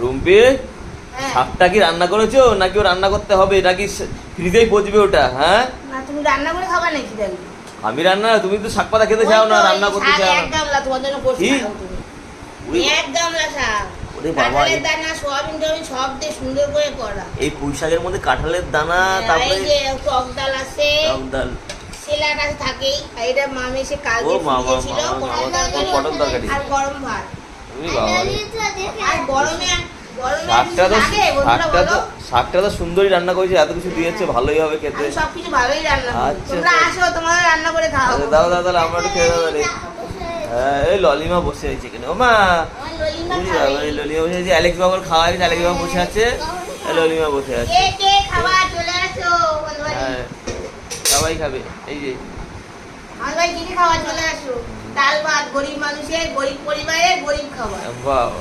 রুম্পি, শাকটা কি রান্না করেছো নাকি ও রান্না করতে হবে নাকি ফ্রিজেই পচবে ওটা? হ্যাঁ না, তুমি রান্না করে খাবা নাকি? তাহলে আমি রান্না, তুমি তো শাক পাতা খেতে চাও না, রান্না করতে চাও এক না। গামলা তোমার জন্য করছি তুমি। এক গামলা শাক, ওরে বাবা, কাঁঠালের দানা, সোয়াবিন টোয়াবিন সব দিয়ে সুন্দর করে করা। এই পুঁই শাকের মধ্যে কাঁঠালের দানা, তারপরে এই যে টক ডাল আছে, টক ডাল, সেলাড আছে থাকেই, আর এটা মামে এসে কালকে ও মা ফ্রিজে ছিল পটল তরকারি আর গরম ভাত। ওরে বাবা রে। আর গরমে শাকটা তো সুন্দরই রান্না করেছে, এত কিছু দিয়েছে, ভালোই হবে খেতে। সবকিছু ভালোই রান্না করি। আচ্ছা, তোমরা আসো, তোমাদের রান্না করে খাও। আচ্ছা, দাও দাও, তাহলে আমরা একটু খেয়ে দাও তাহলে। হ্যাঁ, এই ললিমা বসে আছে এখানে। ও মা, আমার ললিমা বুঝি খাবে। বাবা, এই ললিমা বসে আছে। অ্যালেক্স বাবুর খাওয়া হয়েছে, অ্যালেক্স বাবু বসে আছে, এই ললিমা বসে আছে। কে কে খাবার চলে আসো বলবানি। হ্যাঁ, সবাই খাবে। এই যে আমার ভাই কি খাবার চলে আসো। ডাল ভাত, গরিব মানুষের, গরিব পরিবারের গরিব খাবার। বাহ।